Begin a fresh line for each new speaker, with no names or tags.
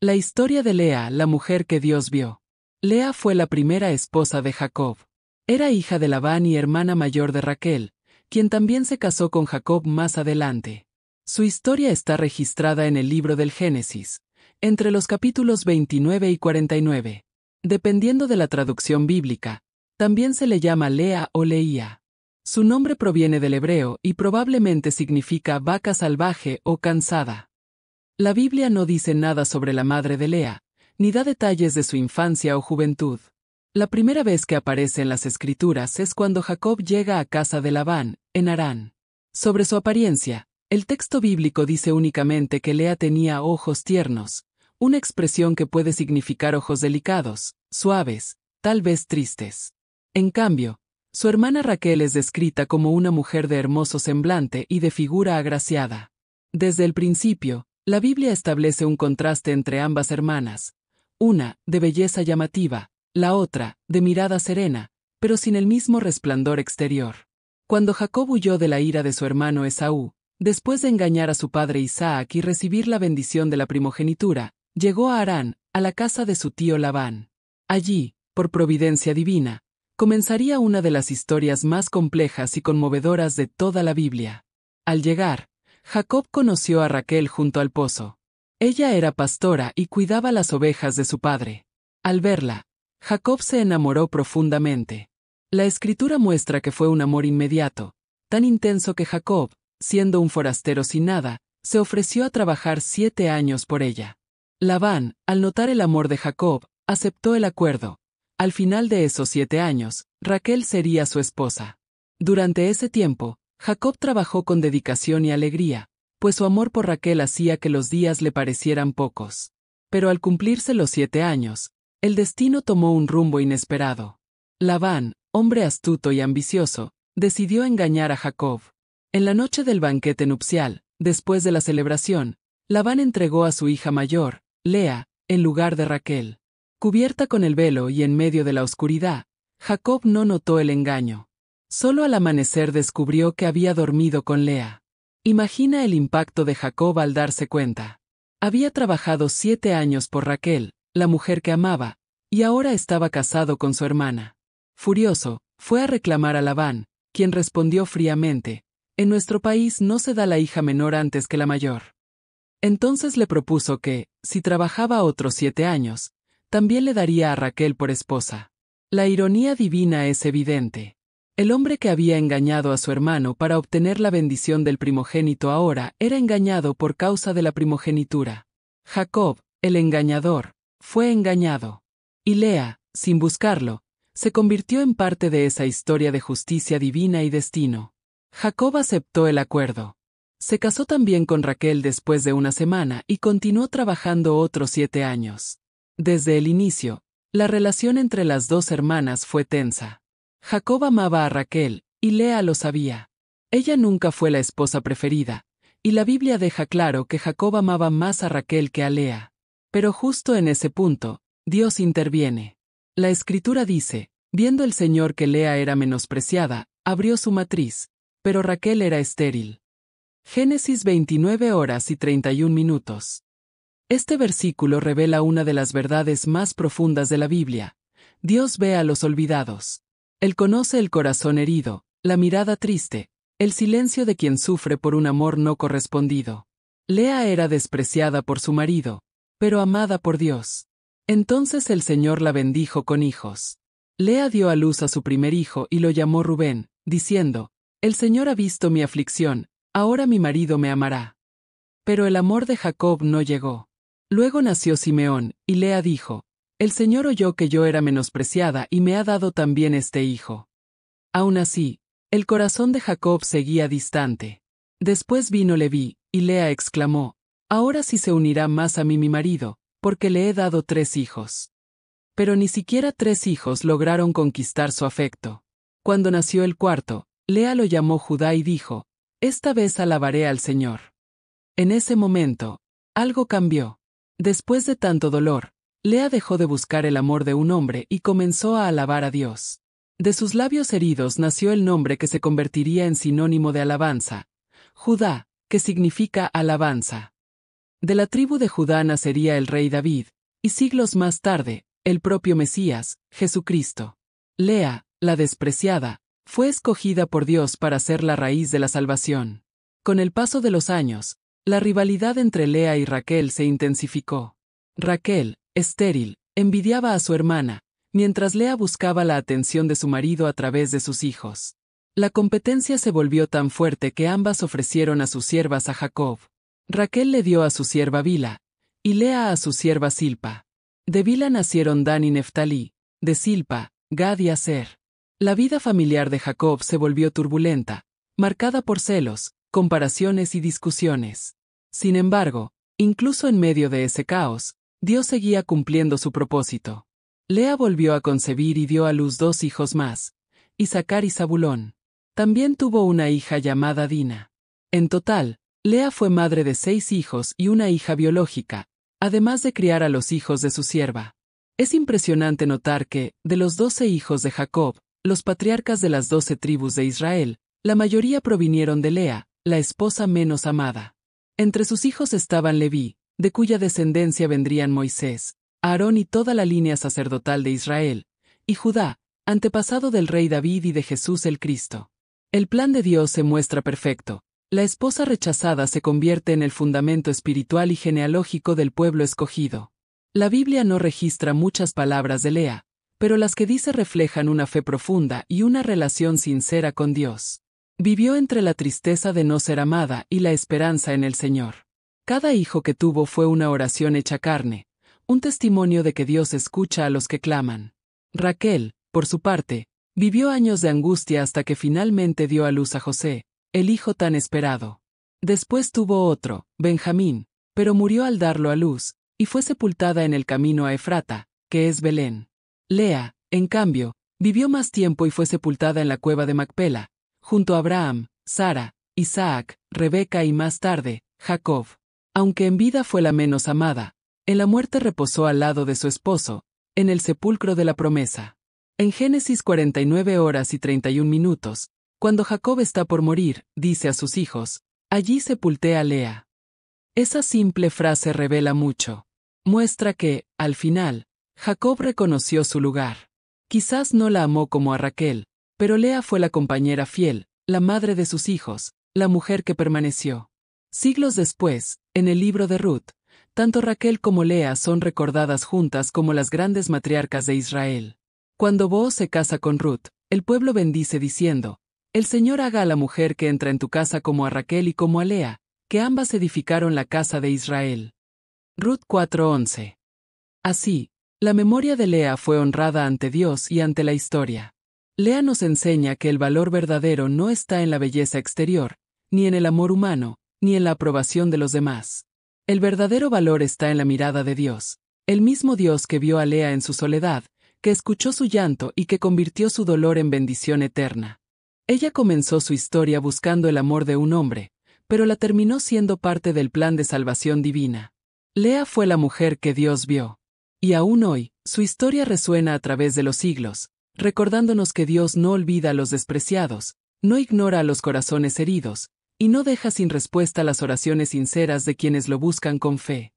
La historia de Lea, la mujer que Dios vio. Lea fue la primera esposa de Jacob. Era hija de Labán y hermana mayor de Raquel, quien también se casó con Jacob más adelante. Su historia está registrada en el libro del Génesis, entre los capítulos 29 y 49. Dependiendo de la traducción bíblica, también se le llama Lea o Leía. Su nombre proviene del hebreo y probablemente significa vaca salvaje o cansada. La Biblia no dice nada sobre la madre de Lea, ni da detalles de su infancia o juventud. La primera vez que aparece en las Escrituras es cuando Jacob llega a casa de Labán, en Harán. Sobre su apariencia, el texto bíblico dice únicamente que Lea tenía ojos tiernos, una expresión que puede significar ojos delicados, suaves, tal vez tristes. En cambio, su hermana Raquel es descrita como una mujer de hermoso semblante y de figura agraciada. Desde el principio, la Biblia establece un contraste entre ambas hermanas, una, de belleza llamativa, la otra, de mirada serena, pero sin el mismo resplandor exterior. Cuando Jacob huyó de la ira de su hermano Esaú, después de engañar a su padre Isaac y recibir la bendición de la primogenitura, llegó a Harán, a la casa de su tío Labán. Allí, por providencia divina, comenzaría una de las historias más complejas y conmovedoras de toda la Biblia. Al llegar, Jacob conoció a Raquel junto al pozo. Ella era pastora y cuidaba las ovejas de su padre. Al verla, Jacob se enamoró profundamente. La Escritura muestra que fue un amor inmediato, tan intenso que Jacob, siendo un forastero sin nada, se ofreció a trabajar 7 años por ella. Labán, al notar el amor de Jacob, aceptó el acuerdo. Al final de esos 7 años, Raquel sería su esposa. Durante ese tiempo, Jacob trabajó con dedicación y alegría, pues su amor por Raquel hacía que los días le parecieran pocos. Pero al cumplirse los 7 años, el destino tomó un rumbo inesperado. Labán, hombre astuto y ambicioso, decidió engañar a Jacob. En la noche del banquete nupcial, después de la celebración, Labán entregó a su hija mayor, Lea, en lugar de Raquel. Cubierta con el velo y en medio de la oscuridad, Jacob no notó el engaño. Solo al amanecer descubrió que había dormido con Lea. Imagina el impacto de Jacob al darse cuenta. Había trabajado 7 años por Raquel, la mujer que amaba, y ahora estaba casado con su hermana. Furioso, fue a reclamar a Labán, quien respondió fríamente: «En nuestro país no se da la hija menor antes que la mayor». Entonces le propuso que, si trabajaba otros 7 años, también le daría a Raquel por esposa. La ironía divina es evidente. El hombre que había engañado a su hermano para obtener la bendición del primogénito ahora era engañado por causa de la primogenitura. Jacob, el engañador, fue engañado. Y Lea, sin buscarlo, se convirtió en parte de esa historia de justicia divina y destino. Jacob aceptó el acuerdo. Se casó también con Raquel después de una semana y continuó trabajando otros 7 años. Desde el inicio, la relación entre las dos hermanas fue tensa. Jacob amaba a Raquel, y Lea lo sabía. Ella nunca fue la esposa preferida, y la Biblia deja claro que Jacob amaba más a Raquel que a Lea. Pero justo en ese punto, Dios interviene. La Escritura dice: «Viendo el Señor que Lea era menospreciada, abrió su matriz, pero Raquel era estéril». Génesis 29:31. Este versículo revela una de las verdades más profundas de la Biblia. Dios ve a los olvidados. Él conoce el corazón herido, la mirada triste, el silencio de quien sufre por un amor no correspondido. Lea era despreciada por su marido, pero amada por Dios. Entonces el Señor la bendijo con hijos. Lea dio a luz a su primer hijo y lo llamó Rubén, diciendo: «El Señor ha visto mi aflicción, ahora mi marido me amará». Pero el amor de Jacob no llegó. Luego nació Simeón, y Lea dijo: «El Señor oyó que yo era menospreciada y me ha dado también este hijo». Aún así, el corazón de Jacob seguía distante. Después vino Leví, y Lea exclamó: «Ahora sí se unirá más a mí mi marido, porque le he dado 3 hijos». Pero ni siquiera 3 hijos lograron conquistar su afecto. Cuando nació el cuarto, Lea lo llamó Judá y dijo: «Esta vez alabaré al Señor». En ese momento, algo cambió. Después de tanto dolor, Lea dejó de buscar el amor de un hombre y comenzó a alabar a Dios. De sus labios heridos nació el nombre que se convertiría en sinónimo de alabanza: Judá, que significa alabanza. De la tribu de Judá nacería el rey David, y siglos más tarde, el propio Mesías, Jesucristo. Lea, la despreciada, fue escogida por Dios para ser la raíz de la salvación. Con el paso de los años, la rivalidad entre Lea y Raquel se intensificó. Raquel, estéril, envidiaba a su hermana, mientras Lea buscaba la atención de su marido a través de sus hijos. La competencia se volvió tan fuerte que ambas ofrecieron a sus siervas a Jacob. Raquel le dio a su sierva Bilha, y Lea a su sierva Silpa. De Bilha nacieron Dan y Neftalí, de Silpa, Gad y Aser. La vida familiar de Jacob se volvió turbulenta, marcada por celos, comparaciones y discusiones. Sin embargo, incluso en medio de ese caos, Dios seguía cumpliendo su propósito. Lea volvió a concebir y dio a luz 2 hijos más, Isacar y Zabulón. También tuvo una hija llamada Dina. En total, Lea fue madre de 6 hijos y una hija biológica, además de criar a los hijos de su sierva. Es impresionante notar que, de los 12 hijos de Jacob, los patriarcas de las 12 tribus de Israel, la mayoría provinieron de Lea, la esposa menos amada. Entre sus hijos estaban Leví, de cuya descendencia vendrían Moisés, Aarón y toda la línea sacerdotal de Israel, y Judá, antepasado del rey David y de Jesús el Cristo. El plan de Dios se muestra perfecto. La esposa rechazada se convierte en el fundamento espiritual y genealógico del pueblo escogido. La Biblia no registra muchas palabras de Lea, pero las que dice reflejan una fe profunda y una relación sincera con Dios. Vivió entre la tristeza de no ser amada y la esperanza en el Señor. Cada hijo que tuvo fue una oración hecha carne, un testimonio de que Dios escucha a los que claman. Raquel, por su parte, vivió años de angustia hasta que finalmente dio a luz a José, el hijo tan esperado. Después tuvo otro, Benjamín, pero murió al darlo a luz, y fue sepultada en el camino a Efrata, que es Belén. Lea, en cambio, vivió más tiempo y fue sepultada en la cueva de Macpela, junto a Abraham, Sara, Isaac, Rebeca y más tarde, Jacob. Aunque en vida fue la menos amada, en la muerte reposó al lado de su esposo, en el sepulcro de la promesa. En Génesis 49:31, cuando Jacob está por morir, dice a sus hijos, allí sepulté a Lea. Esa simple frase revela mucho. Muestra que, al final, Jacob reconoció su lugar. Quizás no la amó como a Raquel, pero Lea fue la compañera fiel, la madre de sus hijos, la mujer que permaneció. Siglos después, en el libro de Ruth, tanto Raquel como Lea son recordadas juntas como las grandes matriarcas de Israel. Cuando Booz se casa con Ruth, el pueblo bendice diciendo, el Señor haga a la mujer que entra en tu casa como a Raquel y como a Lea, que ambas edificaron la casa de Israel. Ruth 4:11. Así, la memoria de Lea fue honrada ante Dios y ante la historia. Lea nos enseña que el valor verdadero no está en la belleza exterior, ni en el amor humano, ni en la aprobación de los demás. El verdadero valor está en la mirada de Dios, el mismo Dios que vio a Lea en su soledad, que escuchó su llanto y que convirtió su dolor en bendición eterna. Ella comenzó su historia buscando el amor de un hombre, pero la terminó siendo parte del plan de salvación divina. Lea fue la mujer que Dios vio. Y aún hoy, su historia resuena a través de los siglos, recordándonos que Dios no olvida a los despreciados, no ignora a los corazones heridos, y no deja sin respuesta las oraciones sinceras de quienes lo buscan con fe.